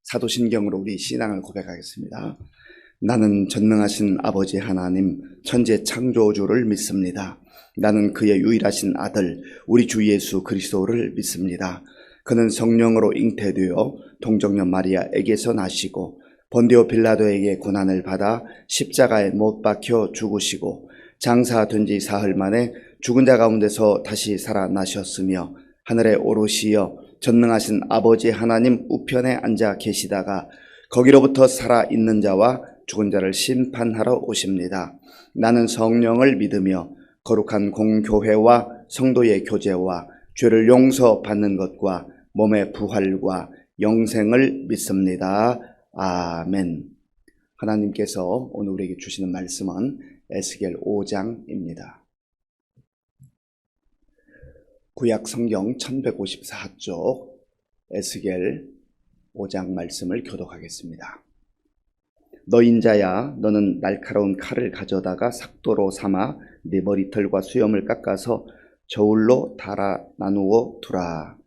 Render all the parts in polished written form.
사도신경으로 우리 신앙을 고백하겠습니다. 나는 전능하신 아버지 하나님 천재 창조주를 믿습니다. 나는 그의 유일하신 아들 우리 주 예수 그리스도를 믿습니다. 그는 성령으로 잉태되어 동정녀 마리아에게서 나시고 본디오 빌라도에게 고난을 받아 십자가에 못 박혀 죽으시고 장사된 지 사흘 만에 죽은 자 가운데서 다시 살아나셨으며 하늘에 오르시어 전능하신 아버지 하나님 우편에 앉아 계시다가 거기로부터 살아있는 자와 죽은 자를 심판하러 오십니다. 나는 성령을 믿으며 거룩한 공교회와 성도의 교제와 죄를 용서받는 것과 몸의 부활과 영생을 믿습니다. 아멘. 하나님께서 오늘 우리에게 주시는 말씀은 에스겔 5장입니다. 구약 성경 1154쪽 에스겔 5장 말씀을 교독하겠습니다. 너 인자야, 너는 날카로운 칼을 가져다가 삭도로 삼아 네 머리털과 수염을 깎아서 저울로 달아 나누어 두라.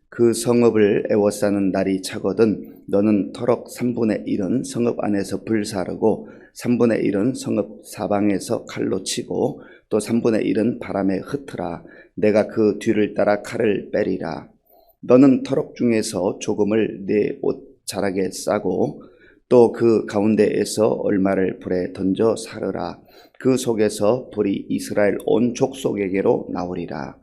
그 성읍을 애워싸는 날이 차거든 너는 터럭 3분의 1은 성읍 안에서 불사르고 3분의 1은 성읍 사방에서 칼로 치고 또 3분의 1은 바람에 흩으라. 내가 그 뒤를 따라 칼을 빼리라. 너는 터럭 중에서 조금을 네 옷자락에 싸고 또 그 가운데에서 얼마를 불에 던져 사르라. 그 속에서 불이 이스라엘 온 족속에게로 나오리라.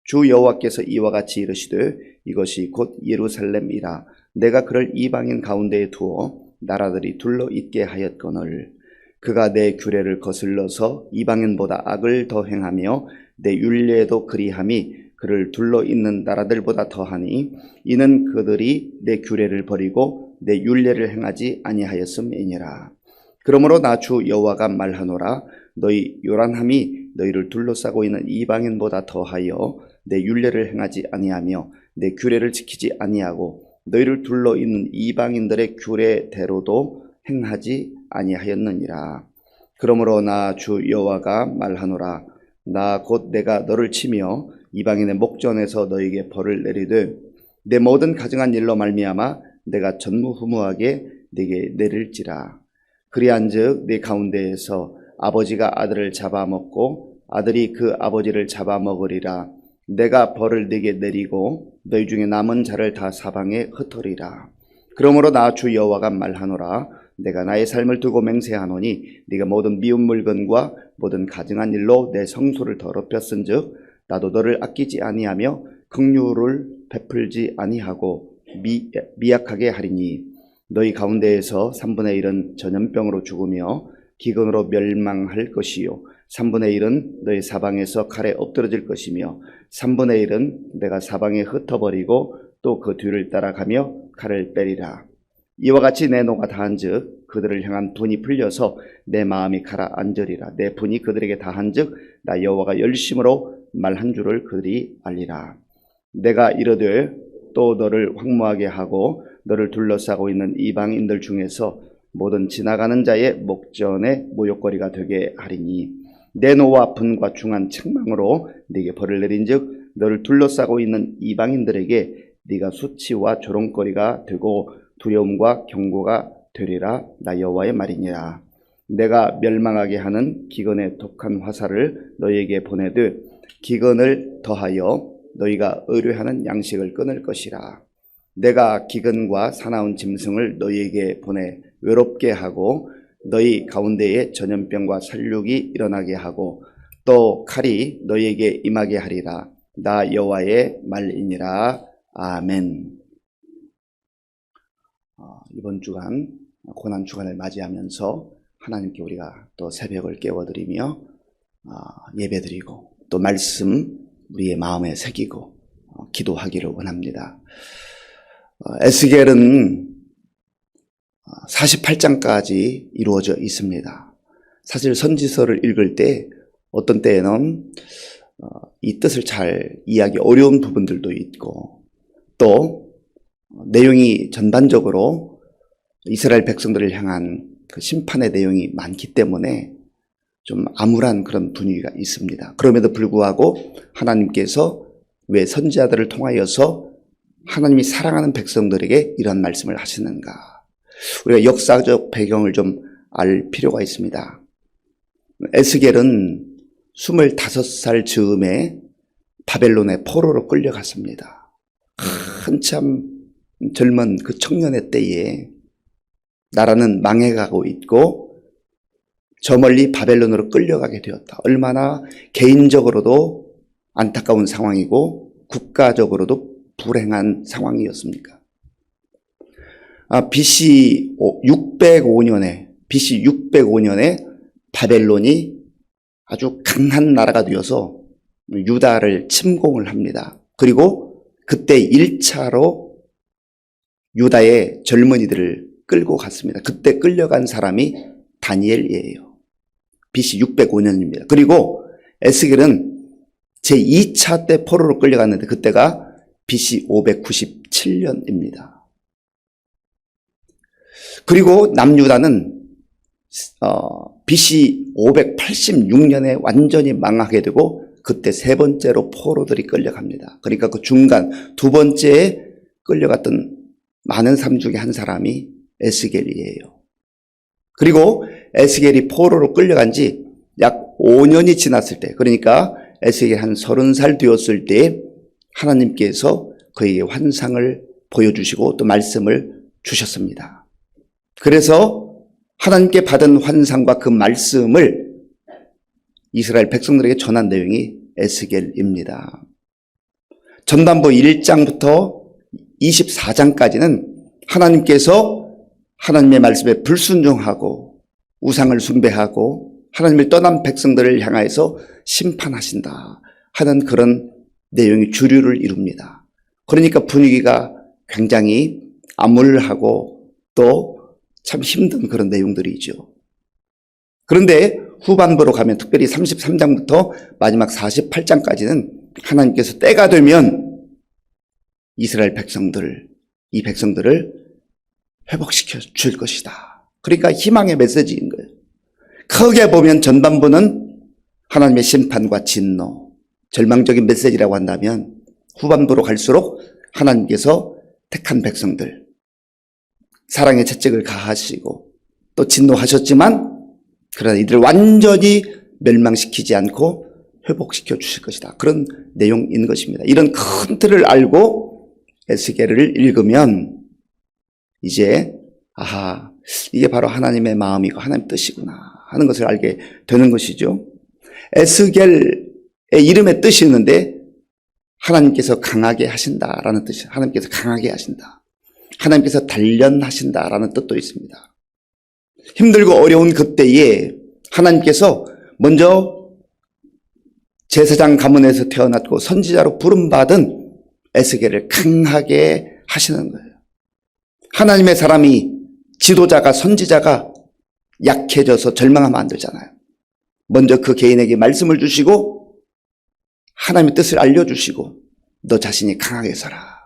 주 여호와께서 이와 같이 이르시되 이것이 곧 예루살렘이라. 내가 그를 이방인 가운데에 두어 나라들이 둘러 있게 하였거늘 그가 내 규례를 거슬러서 이방인보다 악을 더 행하며 내 율례에도 그리함이 그를 둘러 있는 나라들보다 더하니 이는 그들이 내 규례를 버리고 내 율례를 행하지 아니하였음이니라. 그러므로 나 주 여호와가 말하노라. 너희 요란함이 너희를 둘러싸고 있는 이방인보다 더하여 내 율례를 행하지 아니하며 내 규례를 지키지 아니하고 너희를 둘러 있는 이방인들의 규례대로도 행하지 아니하였느니라. 그러므로 나 주 여호와가 말하노라. 나 곧 내가 너를 치며 이방인의 목전에서 너에게 벌을 내리되 내 모든 가증한 일로 말미암아 내가 전무후무하게 네게 내릴지라. 그리한즉 네 가운데에서 아버지가 아들을 잡아먹고 아들이 그 아버지를 잡아먹으리라. 내가 벌을 네게 내리고 너희 중에 남은 자를 다 사방에 흩으리라. 그러므로 나 주 여호와가 말하노라. 내가 나의 삶을 두고 맹세하노니 네가 모든 미운 물건과 모든 가증한 일로 내 성소를 더럽혔은즉 나도 너를 아끼지 아니하며 긍휼을 베풀지 아니하고 미약하게 하리니 너희 가운데에서 3분의 1은 전염병으로 죽으며 기근으로 멸망할 것이요 3분의 1은 너희 사방에서 칼에 엎드러질 것이며 3분의 1은 내가 사방에 흩어버리고 또 그 뒤를 따라가며 칼을 빼리라. 이와 같이 내 노가 다한즉 그들을 향한 분이 풀려서 내 마음이 가라앉으리라. 내 분이 그들에게 다한즉 나 여호와가 열심으로 말한 줄을 그들이 알리라. 내가 이르되 또 너를 황무하게 하고 너를 둘러싸고 있는 이방인들 중에서 모든 지나가는 자의 목전에 모욕거리가 되게 하리니 내 노와 분과 중한 책망으로 네게 벌을 내린즉 너를 둘러싸고 있는 이방인들에게 네가 수치와 조롱거리가 되고 두려움과 경고가 되리라. 나 여호와의 말이니라. 내가 멸망하게 하는 기근의 독한 화살을 너희에게 보내되 기근을 더하여 너희가 의뢰하는 양식을 끊을 것이라. 내가 기근과 사나운 짐승을 너희에게 보내 외롭게 하고 너희 가운데에 전염병과 살육이 일어나게 하고 또 칼이 너희에게 임하게 하리라. 나 여호와의 말이니라. 아멘. 이번 주간 고난 주간을 맞이하면서 하나님께 우리가 또 새벽을 깨워드리며 예배드리고 또 말씀 우리의 마음에 새기고 기도하기를 원합니다. 에스겔은 48장까지 이루어져 있습니다. 사실 선지서를 읽을 때 어떤 때에는 이 뜻을 잘 이해하기 어려운 부분들도 있고 또 내용이 전반적으로 이스라엘 백성들을 향한 그 심판의 내용이 많기 때문에 좀 암울한 그런 분위기가 있습니다. 그럼에도 불구하고 하나님께서 왜 선지자들을 통하여서 하나님이 사랑하는 백성들에게 이런 말씀을 하시는가? 우리가 역사적 배경을 좀 알 필요가 있습니다. 에스겔은 25살 즈음에 바벨론의 포로로 끌려갔습니다. 한참 젊은 그 청년의 때에 나라는 망해가고 있고 저 멀리 바벨론으로 끌려가게 되었다. 얼마나 개인적으로도 안타까운 상황이고 국가적으로도 불행한 상황이었습니까? BC 605년에 바벨론이 아주 강한 나라가 되어서 유다를 침공을 합니다. 그리고 그때 1차로 유다의 젊은이들을 끌고 갔습니다. 그때 끌려간 사람이 다니엘이에요. BC 605년입니다. 그리고 에스겔은 제2차 때 포로로 끌려갔는데 그때가 BC 597년입니다. 그리고 남유다는 BC 586년에 완전히 망하게 되고 그때 세 번째로 포로들이 끌려갑니다. 그러니까 그 중간 두 번째에 끌려갔던 많은 사람 중에 한 사람이 에스겔이에요. 그리고 에스겔이 포로로 끌려간 지 약 5년이 지났을 때, 그러니까 에스겔이 한 30살 되었을 때 하나님께서 그에게 환상을 보여주시고 또 말씀을 주셨습니다. 그래서 하나님께 받은 환상과 그 말씀을 이스라엘 백성들에게 전한 내용이 에스겔입니다. 전반부 1장부터 24장까지는 하나님께서 하나님의 말씀에 불순종하고 우상을 숭배하고 하나님을 떠난 백성들을 향하여서 심판하신다 하는 그런 내용이 주류를 이룹니다. 그러니까 분위기가 굉장히 암울하고 또 참 힘든 그런 내용들이죠. 그런데 후반부로 가면 특별히 33장부터 마지막 48장까지는 하나님께서 때가 되면 이스라엘 이 백성들을 회복시켜 줄 것이다. 그러니까 희망의 메시지인 거예요. 크게 보면 전반부는 하나님의 심판과 진노, 절망적인 메시지라고 한다면 후반부로 갈수록 하나님께서 택한 백성들, 사랑의 채찍을 가하시고 또 진노하셨지만 그러나 이들을 완전히 멸망시키지 않고 회복시켜 주실 것이다. 그런 내용인 것입니다. 이런 큰 틀을 알고 에스겔을 읽으면 이제 이게 바로 하나님의 마음이고 하나님의 뜻이구나 하는 것을 알게 되는 것이죠. 에스겔의 이름의 뜻이 있는데 하나님께서 강하게 하신다라는 뜻이, 하나님께서 강하게 하신다. 하나님께서 단련하신다라는 뜻도 있습니다. 힘들고 어려운 그때에 하나님께서 먼저 제사장 가문에서 태어났고 선지자로 부름받은 에스겔을 강하게 하시는 거예요. 하나님의 사람이 지도자가 선지자가 약해져서 절망하면 안 되잖아요. 먼저 그 개인에게 말씀을 주시고 하나님의 뜻을 알려주시고 너 자신이 강하게 살아.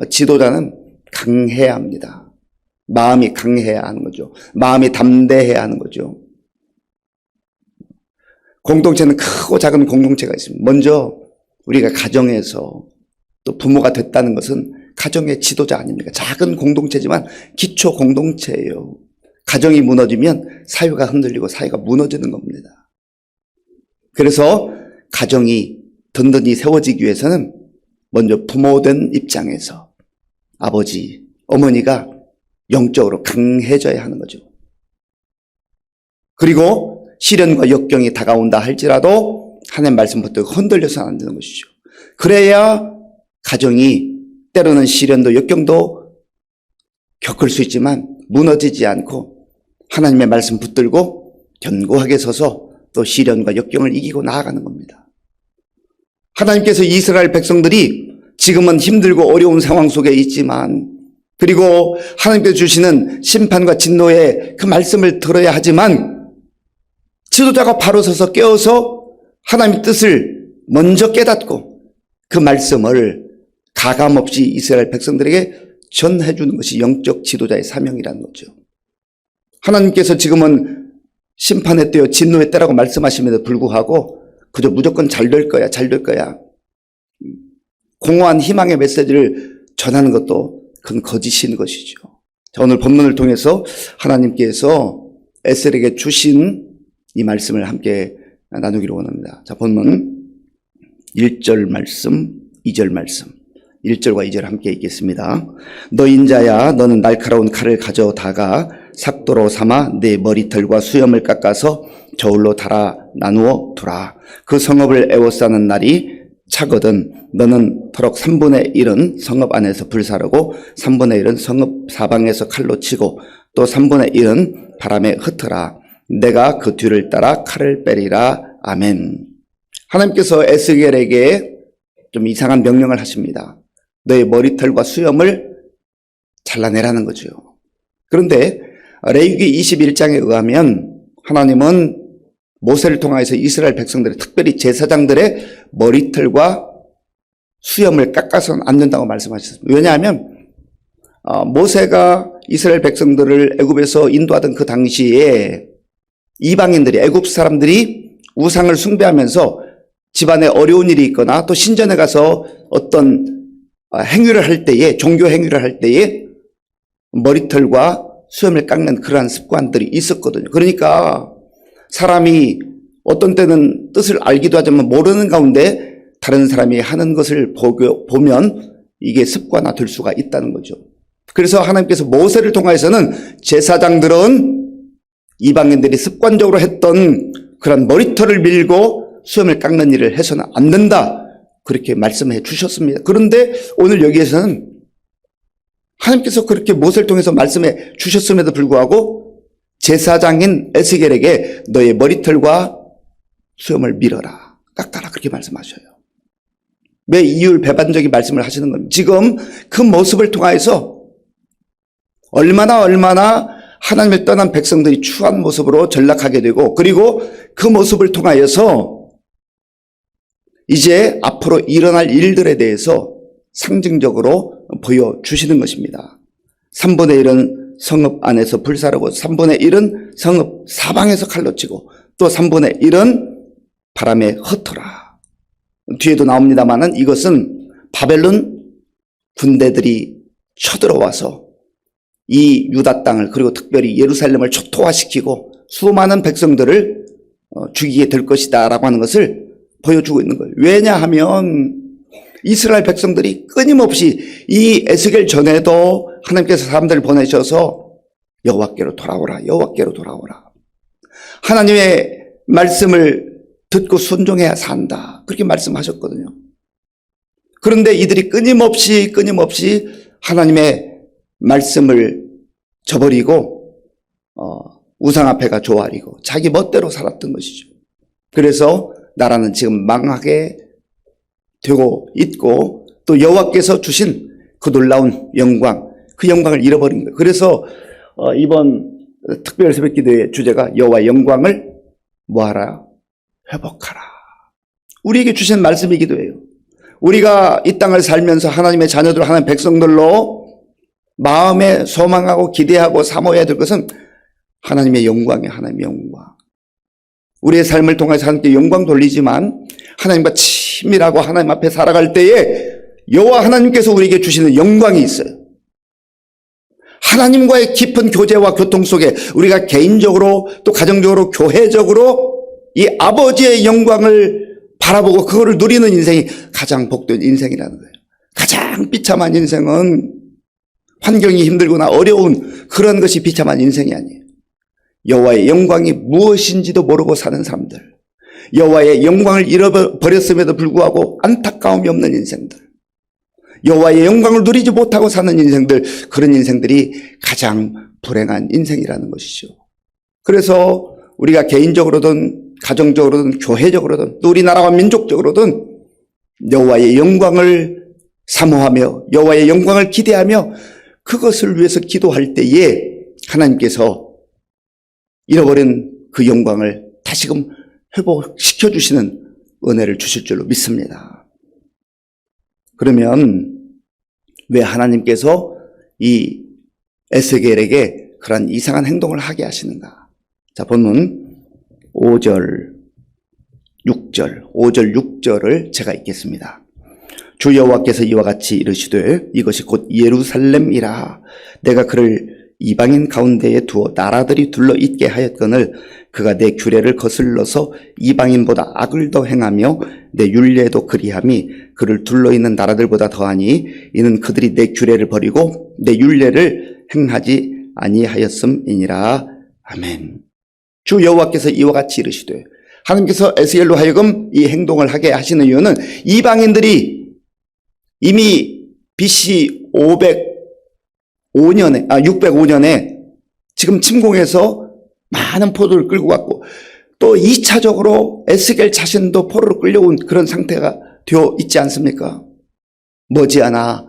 지도자는 강해야 합니다. 마음이 강해야 하는 거죠. 마음이 담대해야 하는 거죠. 공동체는 크고 작은 공동체가 있습니다. 먼저 우리가 가정에서 또 부모가 됐다는 것은 가정의 지도자 아닙니까? 작은 공동체지만 기초 공동체예요. 가정이 무너지면 사회가 흔들리고 사회가 무너지는 겁니다. 그래서 가정이 든든히 세워지기 위해서는 먼저 부모된 입장에서 아버지, 어머니가 영적으로 강해져야 하는 거죠. 그리고 시련과 역경이 다가온다 할지라도 하나님 말씀 붙들고 흔들려서는 안 되는 것이죠. 그래야 가정이 때로는 시련도 역경도 겪을 수 있지만 무너지지 않고 하나님의 말씀 붙들고 견고하게 서서 또 시련과 역경을 이기고 나아가는 겁니다. 하나님께서 이스라엘 백성들이 지금은 힘들고 어려운 상황 속에 있지만 그리고 하나님께서 주시는 심판과 진노의 그 말씀을 들어야 하지만 지도자가 바로 서서 깨어서 하나님의 뜻을 먼저 깨닫고 그 말씀을 가감없이 이스라엘 백성들에게 전해주는 것이 영적 지도자의 사명이라는 거죠. 하나님께서 지금은 심판의 때요 진노의 때라고 말씀하심에도 불구하고 그저 무조건 잘 될 거야, 잘 될 거야. 공허한 희망의 메시지를 전하는 것도 그건 거짓인 것이죠. 자, 오늘 본문을 통해서 하나님께서 에스겔에게 주신 이 말씀을 함께 나누기를 원합니다. 자, 본문 1절 말씀, 2절 말씀. 1절과 2절 함께 읽겠습니다. 너 인자야, 너는 날카로운 칼을 가져다가 삭도로 삼아 내 머리털과 수염을 깎아서 저울로 달아 나누어 두라. 그 성읍을 에워싸는 날이 차거든 너는 터럭 3분의 1은 성읍 안에서 불사르고 3분의 1은 성읍 사방에서 칼로 치고 또 3분의 1은 바람에 흩어라. 내가 그 뒤를 따라 칼을 빼리라. 아멘. 하나님께서 에스겔에게 좀 이상한 명령을 하십니다. 너의 머리털과 수염을 잘라내라는 거죠. 그런데 레위기 21장에 의하면 하나님은 모세를 통해서 이스라엘 백성들의 특별히 제사장들의 머리털과 수염을 깎아서는 안 된다고 말씀하셨습니다. 왜냐하면 모세가 이스라엘 백성들을 애굽에서 인도하던 그 당시에 이방인들이, 애굽 사람들이 우상을 숭배하면서 집안에 어려운 일이 있거나 또 신전에 가서 어떤 행위를 할 때에, 종교 행위를 할 때에 머리털과 수염을 깎는 그러한 습관들이 있었거든요. 그러니까 사람이 어떤 때는 뜻을 알기도 하지만 모르는 가운데 다른 사람이 하는 것을 보면 이게 습관화될 수가 있다는 거죠. 그래서 하나님께서 모세를 통해서는 제사장들은 이방인들이 습관적으로 했던 그런 머리털을 밀고 수염을 깎는 일을 해서는 안 된다. 그렇게 말씀해 주셨습니다. 그런데 오늘 여기에서는 하나님께서 그렇게 모세를 통해서 말씀해 주셨음에도 불구하고 제사장인 에스겔에게 너의 머리털과 수염을 밀어라, 깎아라 그렇게 말씀하셔요. 왜 이율배반적인 말씀을 하시는 겁니다. 지금 그 모습을 통해서 얼마나 하나님을 떠난 백성들이 추한 모습으로 전락하게 되고 그리고 그 모습을 통하여서 이제 앞으로 일어날 일들에 대해서 상징적으로 보여주시는 것입니다. 3분의 1은 성읍 안에서 불사르고 3분의 1은 성읍 사방에서 칼로 치고 또 3분의 1은 바람에 흩어라. 뒤에도 나옵니다만은 이것은 바벨론 군대들이 쳐들어와서 이 유다 땅을 그리고 특별히 예루살렘을 초토화시키고 수많은 백성들을 죽이게 될 것이다 라고 하는 것을 보여주고 있는 거예요. 왜냐하면 이스라엘 백성들이 끊임없이 이 에스겔 전에도 하나님께서 사람들을 보내셔서 여호와께로 돌아오라, 여호와께로 돌아오라. 하나님의 말씀을 듣고 순종해야 산다. 그렇게 말씀하셨거든요. 그런데 이들이 끊임없이 하나님의 말씀을 저버리고 우상 앞에가 조아리고 자기 멋대로 살았던 것이죠. 그래서 나라는 지금 망하게 되고 있고 또 여호와께서 주신 그 놀라운 영광, 그 영광을 잃어버린 거예요. 그래서 이번 특별 새벽기도의 주제가 여호와의 영광을 뭐하라? 회복하라. 우리에게 주신 말씀이기도 해요. 우리가 이 땅을 살면서 하나님의 자녀들, 하나님의 백성들로 마음에 소망하고 기대하고 사모해야 될 것은 하나님의 영광이에요. 하나님의 영광. 우리의 삶을 통해서 하나님께 영광 돌리지만 하나님과 친밀하고 하나님 앞에 살아갈 때에 여호와 하나님께서 우리에게 주시는 영광이 있어요. 하나님과의 깊은 교제와 교통 속에 우리가 개인적으로 또 가정적으로 교회적으로 이 아버지의 영광을 바라보고 그거를 누리는 인생이 가장 복된 인생이라는 거예요. 가장 비참한 인생은 환경이 힘들거나 어려운 그런 것이 비참한 인생이 아니에요. 여호와의 영광이 무엇인지도 모르고 사는 사람들, 여호와의 영광을 잃어버렸음에도 불구하고 안타까움이 없는 인생들, 여호와의 영광을 누리지 못하고 사는 인생들, 그런 인생들이 가장 불행한 인생이라는 것이죠. 그래서 우리가 개인적으로든 가정적으로든 교회적으로든 또 우리나라와 민족적으로든 여호와의 영광을 사모하며 여호와의 영광을 기대하며 그것을 위해서 기도할 때에 하나님께서 잃어버린 그 영광을 다시금 회복시켜 주시는 은혜를 주실 줄로 믿습니다. 그러면 왜 하나님께서 이 에스겔에게 그런 이상한 행동을 하게 하시는가? 자, 본문 5절 6절을 제가 읽겠습니다. 주 여호와께서 이와 같이 이르시되 이것이 곧 예루살렘이라. 내가 그를 이방인 가운데에 두어 나라들이 둘러 있게 하였거늘 그가 내 규례를 거슬러서 이방인보다 악을 더 행하며 내 율례도 그리함이 그를 둘러 있는 나라들보다 더하니 이는 그들이 내 규례를 버리고 내 율례를 행하지 아니하였음이니라. 아멘. 주 여호와께서 이와 같이 이르시되, 하나님께서 에스겔로 하여금 이 행동을 하게 하시는 이유는 이방인들이 이미 BC 605년에 지금 침공해서 많은 포로를 끌고 갔고, 또 2차적으로 에스겔 자신도 포로로 끌려온 그런 상태가 되어 있지 않습니까? 머지않아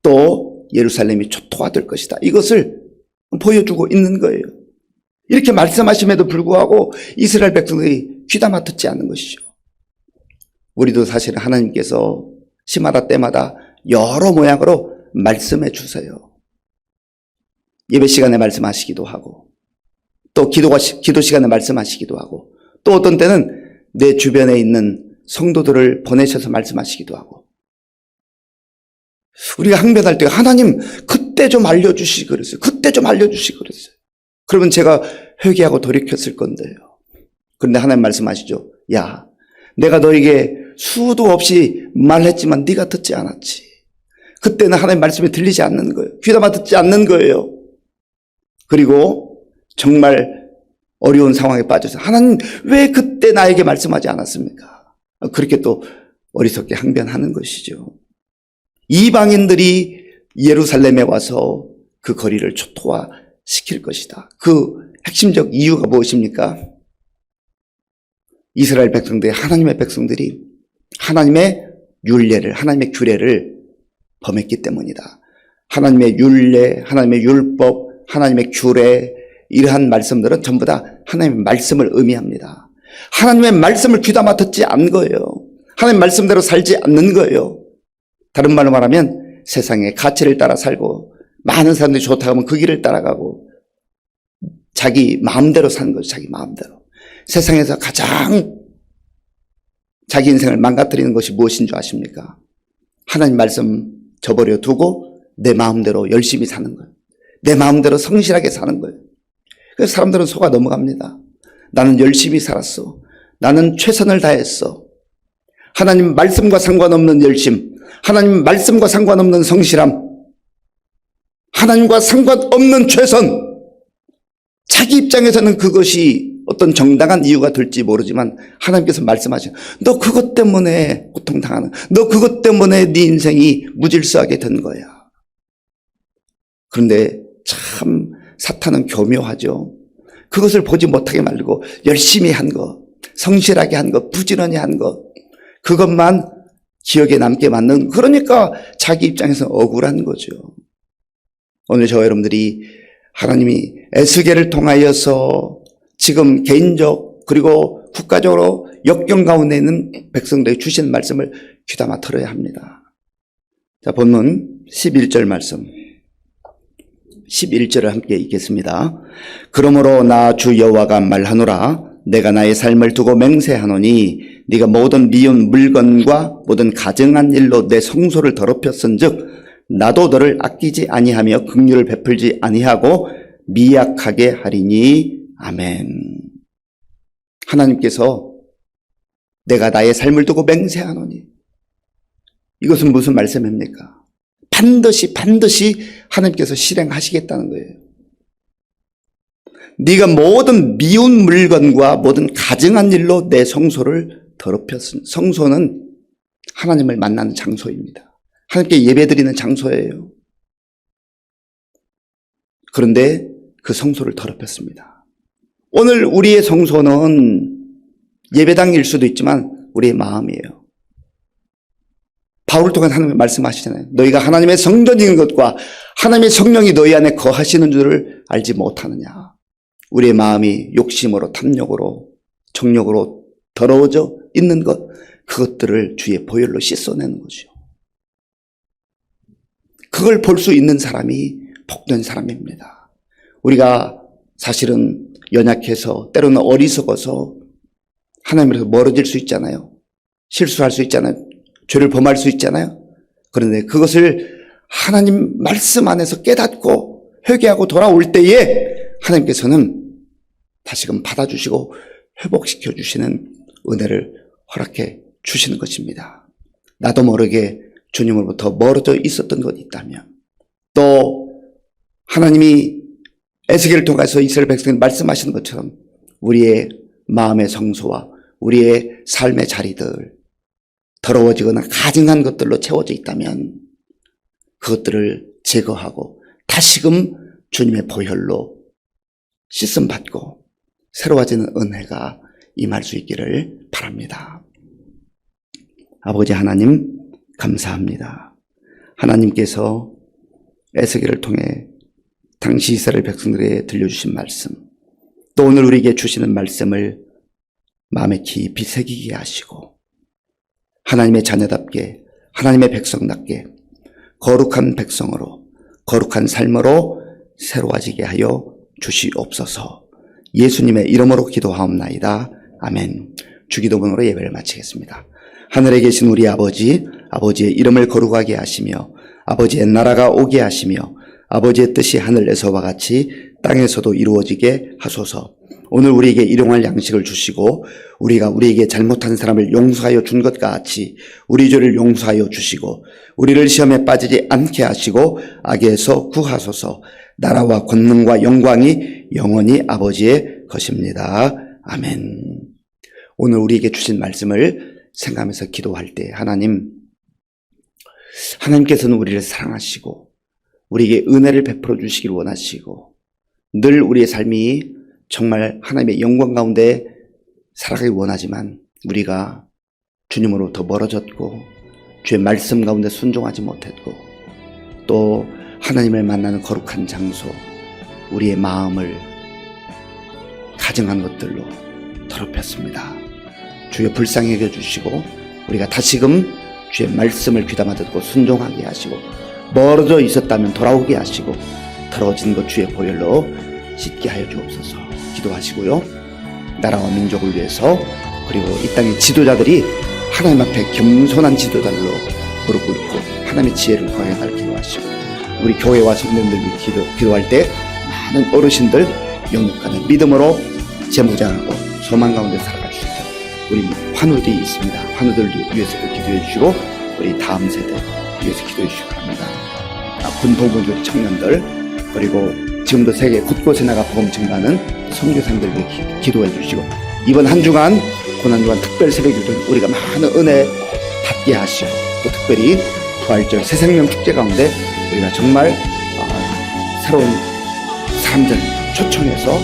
또 예루살렘이 초토화될 것이다. 이것을 보여주고 있는 거예요. 이렇게 말씀하심에도 불구하고 이스라엘 백성들이 귀담아 듣지 않는 것이죠. 우리도 사실 하나님께서 시마다 때마다 여러 모양으로 말씀해 주세요. 예배 시간에 말씀하시기도 하고, 또 기도 시간에 말씀하시기도 하고, 또 어떤 때는 내 주변에 있는 성도들을 보내셔서 말씀하시기도 하고. 우리가 항변할 때 하나님 그때 좀 알려주시기 그랬어요. 그때 좀 알려주시기 그랬어요. 그러면 제가 회개하고 돌이켰을 건데요. 그런데 하나님 말씀하시죠. 야, 내가 너에게 수도 없이 말했지만 네가 듣지 않았지. 그때는 하나님 말씀이 들리지 않는 거예요. 귀담아 듣지 않는 거예요. 그리고 정말 어려운 상황에 빠져서 하나님 왜 그때 나에게 말씀하지 않았습니까? 그렇게 또 어리석게 항변하는 것이죠. 이방인들이 예루살렘에 와서 그 거리를 초토화시킬 것이다. 그 핵심적 이유가 무엇입니까? 이스라엘 백성들이, 하나님의 백성들이 하나님의 율례를, 하나님의 규례를 범했기 때문이다. 하나님의 율례, 하나님의 율법, 하나님의 규례, 이러한 말씀들은 전부 다 하나님의 말씀을 의미합니다. 하나님의 말씀을 귀담아 듣지 않은 거예요. 하나님의 말씀대로 살지 않는 거예요. 다른 말로 말하면 세상의 가치를 따라 살고, 많은 사람들이 좋다고 하면 그 길을 따라가고, 자기 마음대로 사는 거죠. 자기 마음대로. 세상에서 가장 자기 인생을 망가뜨리는 것이 무엇인 줄 아십니까? 하나님 말씀 저버려 두고 내 마음대로 열심히 사는 거예요. 내 마음대로 성실하게 사는 거예요. 그래서 사람들은 속아 넘어갑니다. 나는 열심히 살았어. 나는 최선을 다했어. 하나님 말씀과 상관없는 열심, 하나님 말씀과 상관없는 성실함, 하나님과 상관없는 최선. 자기 입장에서는 그것이 어떤 정당한 이유가 될지 모르지만 하나님께서 말씀하시죠. 너 그것 때문에 고통당하는, 너 그것 때문에 네 인생이 무질서하게 된 거야. 그런데 참 사탄은 교묘하죠. 그것을 보지 못하게 말고 열심히 한 것, 성실하게 한 것, 부지런히 한 것, 그것만 기억에 남게 만든, 그러니까 자기 입장에서 억울한 거죠. 오늘 저와 여러분들이 하나님이 에스겔을 통하여서 지금 개인적 그리고 국가적으로 역경 가운데 있는 백성들에게 주신 말씀을 귀담아 들어야 합니다. 자, 본문 11절 말씀, 11절을 함께 읽겠습니다. 그러므로 나 주 여호와가 말하노라. 내가 나의 삶을 두고 맹세하노니 네가 모든 미운 물건과 모든 가증한 일로 내 성소를 더럽혔은즉 나도 너를 아끼지 아니하며 긍휼을 베풀지 아니하고 미약하게 하리니. 아멘. 하나님께서 내가 나의 삶을 두고 맹세하노니, 이것은 무슨 말씀입니까? 반드시 하나님께서 실행하시겠다는 거예요. 네가 모든 미운 물건과 모든 가증한 일로 내 성소를 더럽혔으니, 성소는 하나님을 만나는 장소입니다. 하나님께 예배드리는 장소예요. 그런데 그 성소를 더럽혔습니다. 오늘 우리의 성소는 예배당일 수도 있지만 우리의 마음이에요. 바울을 통해 하나님이 말씀하시잖아요. 너희가 하나님의 성전인 것과 하나님의 성령이 너희 안에 거하시는 줄을 알지 못하느냐. 우리의 마음이 욕심으로, 탐욕으로, 정욕으로 더러워져 있는 것, 그것들을 주의 보혈로 씻어내는 거죠. 그걸 볼 수 있는 사람이 복된 사람입니다. 우리가 사실은 연약해서, 때로는 어리석어서 하나님으로부터 멀어질 수 있잖아요. 실수할 수 있잖아요. 죄를 범할 수 있잖아요. 그런데 그것을 하나님 말씀 안에서 깨닫고 회개하고 돌아올 때에 하나님께서는 다시금 받아주시고 회복시켜 주시는 은혜를 허락해 주시는 것입니다. 나도 모르게 주님으로부터 멀어져 있었던 것이 있다면, 또 하나님이 에스겔을 통해서 이스라엘 백성이 말씀하시는 것처럼 우리의 마음의 성소와 우리의 삶의 자리들, 더러워지거나 가증한 것들로 채워져 있다면 그것들을 제거하고 다시금 주님의 보혈로 씻음 받고 새로워지는 은혜가 임할 수 있기를 바랍니다. 아버지 하나님, 감사합니다. 하나님께서 에스겔을 통해 당시 이스라엘 백성들에게 들려주신 말씀, 또 오늘 우리에게 주시는 말씀을 마음에 깊이 새기게 하시고 하나님의 자녀답게, 하나님의 백성답게 거룩한 백성으로, 거룩한 삶으로 새로워지게 하여 주시옵소서. 예수님의 이름으로 기도하옵나이다. 아멘. 주기도문으로 예배를 마치겠습니다. 하늘에 계신 우리 아버지, 아버지의 이름을 거룩하게 하시며 아버지의 나라가 오게 하시며 아버지의 뜻이 하늘에서와 같이 땅에서도 이루어지게 하소서. 오늘 우리에게 일용할 양식을 주시고 우리가 우리에게 잘못한 사람을 용서하여 준 것 같이 우리 죄를 용서하여 주시고 우리를 시험에 빠지지 않게 하시고 악에서 구하소서. 나라와 권능과 영광이 영원히 아버지의 것입니다. 아멘. 오늘 우리에게 주신 말씀을 생각하면서 기도할 때 하나님께서는 우리를 사랑하시고 우리에게 은혜를 베풀어 주시길 원하시고 늘 우리의 삶이 정말 하나님의 영광 가운데 살아가기 원하지만 우리가 주님으로부터 멀어졌고 주의 말씀 가운데 순종하지 못했고 또 하나님을 만나는 거룩한 장소, 우리의 마음을 가증한 것들로 더럽혔습니다. 주여 불쌍히 여겨 주시고 우리가 다시금 주의 말씀을 귀담아 듣고 순종하게 하시고 멀어져 있었다면 돌아오게 하시고 더러워진 것 주의 보혈로 씻게 하여 주옵소서. 기도하시고요. 나라와 민족을 위해서 그리고 이 땅의 지도자들이 하나님 앞에 겸손한 지도자들로 무릎 꿇고 하나님의 지혜를 구하여 달 기도하시고 우리 교회와 성도님들 기도할 때 많은 어르신들 영육간의 믿음으로 재무장하고 소망 가운데 살아갈 수 있도록 우리 환우들이 있습니다. 환우들 위해서도 기도해 주시고 우리 다음 세대 위해서 기도해 주시기 바랍니다. 군복무교 청년들 그리고 지금도 세계 곳곳에 나가 복음 증가하는 선교사님들 위해 기도해 주시고 이번 한 주간 고난주간 특별 새벽기도는 우리가 많은 은혜 받게 하시고 또 특별히 부활절 새생명 축제 가운데 우리가 정말 새로운 사람들 초청해서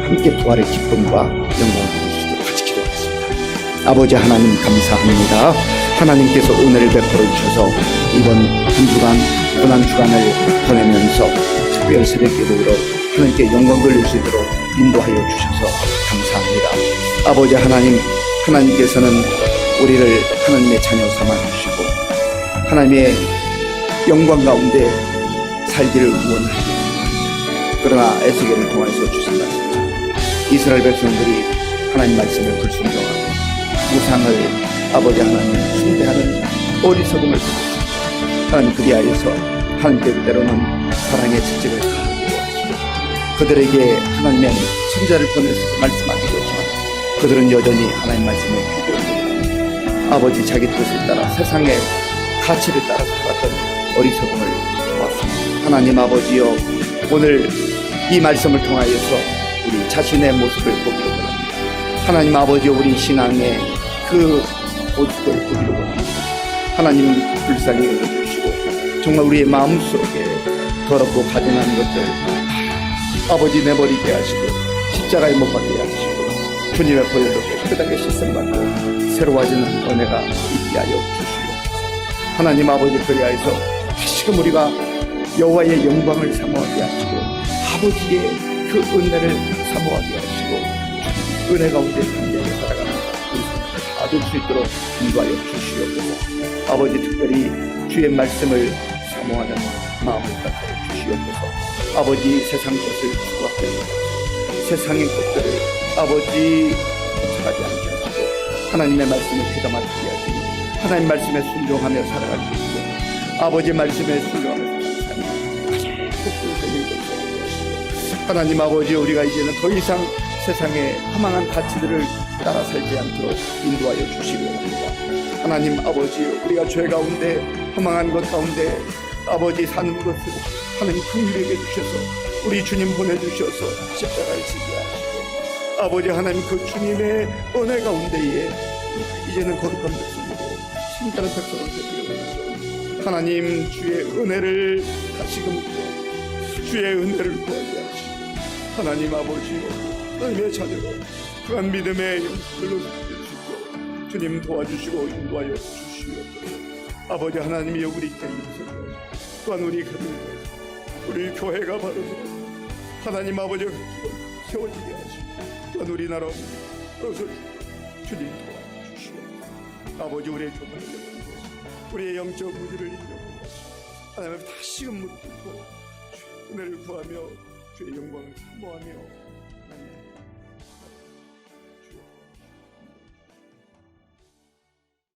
함께 부활의 기쁨과 영광을 누릴 수 있도록 같이 기도하겠습니다. 아버지 하나님 감사합니다. 하나님께서 은혜를 베풀어 주셔서 이번 한 주간 고난주간을 보내면서 특별 새벽기도로 하나님께 영광 돌릴 수 있도록 인도하여 주셔서 감사합니다. 아버지 하나님께서는 우리를 하나님의 자녀 삼아 주시고 하나님의 영광 가운데 살기를 원하시고 그러나 에스겔을 통해서 주신 말씀 이스라엘 백성들이 하나님 말씀을 불순종하고 우상을 아버지 하나님 숭배하는 어리석음을 보였습니다. 하나님 그리하여서 하나님께 그대로는 사랑의 직책을 가하기도 하시고 그들에게 하나님의 선자를 보내서 말씀하기도 하지만 그들은 여전히 하나님 말씀에 귀결합니다. 아버지 자기 뜻을 따라 세상의 가치를 따라 살았던 어리석음을 보았습니다. 하나님 아버지여 오늘 이 말씀을 통하여서 우리 자신의 모습을 보기를 원합니다. 하나님 아버지여 우리 신앙의 그 모습을 보기를 원합니다. 하나님 불쌍히 여겨주시고 정말 우리의 마음속에 더럽고 가증한 것들 아버지 내버리게 하시고 십자가에 못 박게 하시고 주님의 보혈로 깨끗하게 씻음받고 새로워지는 은혜가 있게 하여 주시고 하나님 아버지 그리하여서 다시금 우리가 여호와의 영광을 사모하게 하시고 아버지의 그 은혜를 사모하게 하시고 은혜 가운데 담대하게 살아가는 우리 성도를 받을 수 있도록 인도하여 주시옵소서. 아버지 특별히 주의 말씀을 사모하는 마음을 갖게 주시옵소서. 아버지 세상 것을 추구하게 하시고 세상의 것들을 아버지 쫓아가지 않게 하시고 하나님의 말씀을 귀담아 듣게 하시고 하나님 말씀에 순종하며 살아갈 수 있고 아버지 말씀에 순종하며 살아가는 하나님 아버지, 우리가 이제는 더 이상 세상의 허망한 가치들을 따라 살지 않도록 인도하여 주시기 원합니다. 하나님 아버지, 우리가 죄 가운데 허망한 것 가운데 아버지 사는 것을 하나님 긍휼히 여겨주셔서 우리 주님 보내주셔서 십자가를 지게 하시고 아버지 하나님 그 주님의 은혜 가운데에 이제는 거룩한 백성으로 신가는 백성으로 되게 하나님 주의 은혜를 다시금 주의 은혜를 구하게 하시고 하나님 아버지 하나님의 자녀로 그한 믿음의 영들로 주시고 주님 도와주시고 인도하여 주시옵소서. 아버지 하나님이 우리께 인도하시고 또한 우리 가족 우리 교회가 바로 하나님 아버지가 세워지게 하시고 또한 우리나라 그래서 주님 도와주시옵소서. 아버지 우리의 교만을 인정하시고 우리의 영적 무지를 인정하시고 하나님 다시금 묻고 은혜를 구하며 주의 영광을 사모하며